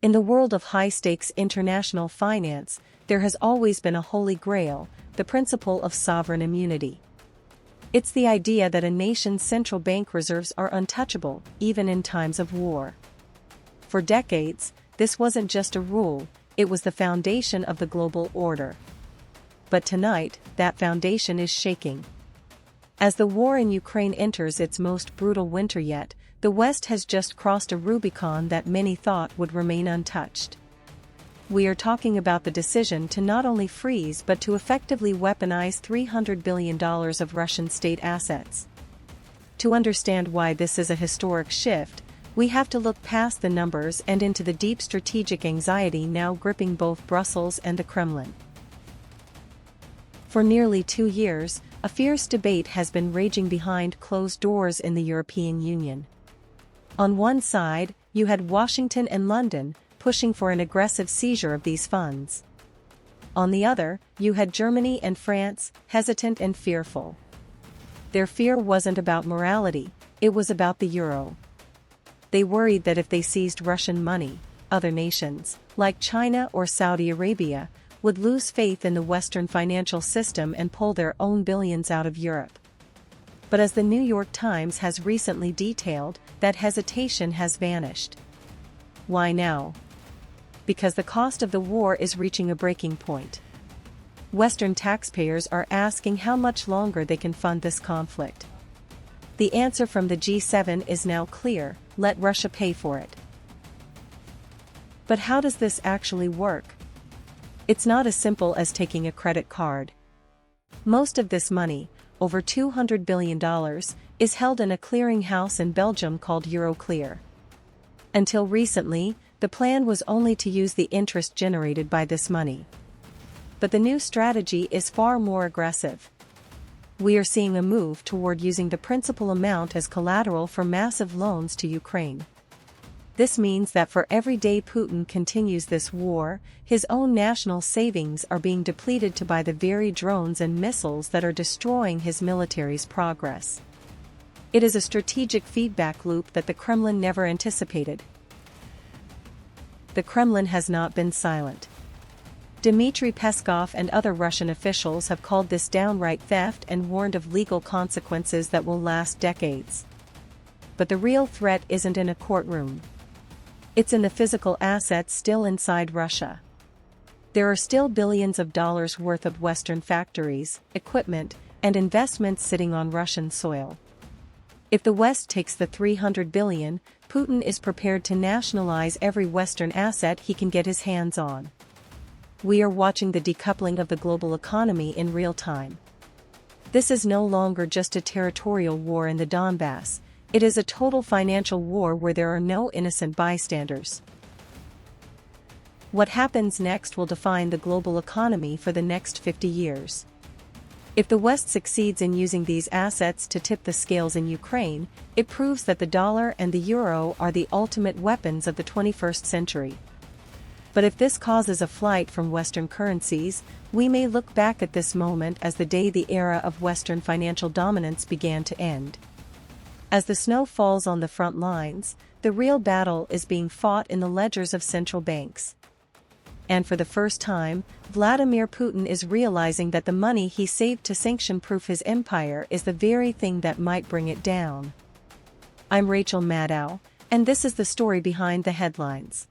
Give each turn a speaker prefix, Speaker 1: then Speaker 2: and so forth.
Speaker 1: In the world of high-stakes international finance, there has always been a holy grail, the principle of sovereign immunity. It's the idea that a nation's central bank reserves are untouchable, even in times of war. For decades, this wasn't just a rule, it was the foundation of the global order. But tonight, that foundation is shaking. As the war in Ukraine enters its most brutal winter yet, the West has just crossed a Rubicon that many thought would remain untouched. We are talking about the decision to not only freeze but to effectively weaponize $300 billion of Russian state assets. To understand why this is a historic shift, we have to look past the numbers and into the deep strategic anxiety now gripping both Brussels and the Kremlin. For nearly 2 years, a fierce debate has been raging behind closed doors in the European Union. On one side, you had Washington and London, pushing for an aggressive seizure of these funds. On the other, you had Germany and France, hesitant and fearful. Their fear wasn't about morality, it was about the euro. They worried that if they seized Russian money, other nations, like China or Saudi Arabia, would lose faith in the Western financial system and pull their own billions out of Europe. But as the New York Times has recently detailed, that hesitation has vanished. Why now? Because the cost of the war is reaching a breaking point. Western taxpayers are asking how much longer they can fund this conflict. The answer from the G7 is now clear: let Russia pay for it. But how does this actually work? It's not as simple as taking a credit card. Most of this money, over $200 billion, is held in a clearinghouse in Belgium called Euroclear. Until recently, the plan was only to use the interest generated by this money. But the new strategy is far more aggressive. We are seeing a move toward using the principal amount as collateral for massive loans to Ukraine. This means that for every day Putin continues this war, his own national savings are being depleted to buy the very drones and missiles that are destroying his military's progress. It is a strategic feedback loop that the Kremlin never anticipated. The Kremlin has not been silent. Dmitry Peskov and other Russian officials have called this downright theft and warned of legal consequences that will last decades. But the real threat isn't in a courtroom. It's in the physical assets still inside Russia. There are still billions of dollars worth of Western factories, equipment, and investments sitting on Russian soil. If the West takes the $300 billion, Putin is prepared to nationalize every Western asset he can get his hands on. We are watching the decoupling of the global economy in real time. This is no longer just a territorial war in the Donbass. It is a total financial war where there are no innocent bystanders. What happens next will define the global economy for the next 50 years. If the West succeeds in using these assets to tip the scales in Ukraine, it proves that the dollar and the euro are the ultimate weapons of the 21st century. But if this causes a flight from Western currencies, we may look back at this moment as the day the era of Western financial dominance began to end. As the snow falls on the front lines, the real battle is being fought in the ledgers of central banks. And for the first time, Vladimir Putin is realizing that the money he saved to sanction-proof his empire is the very thing that might bring it down. I'm Rachel Maddow, and this is the story behind the headlines.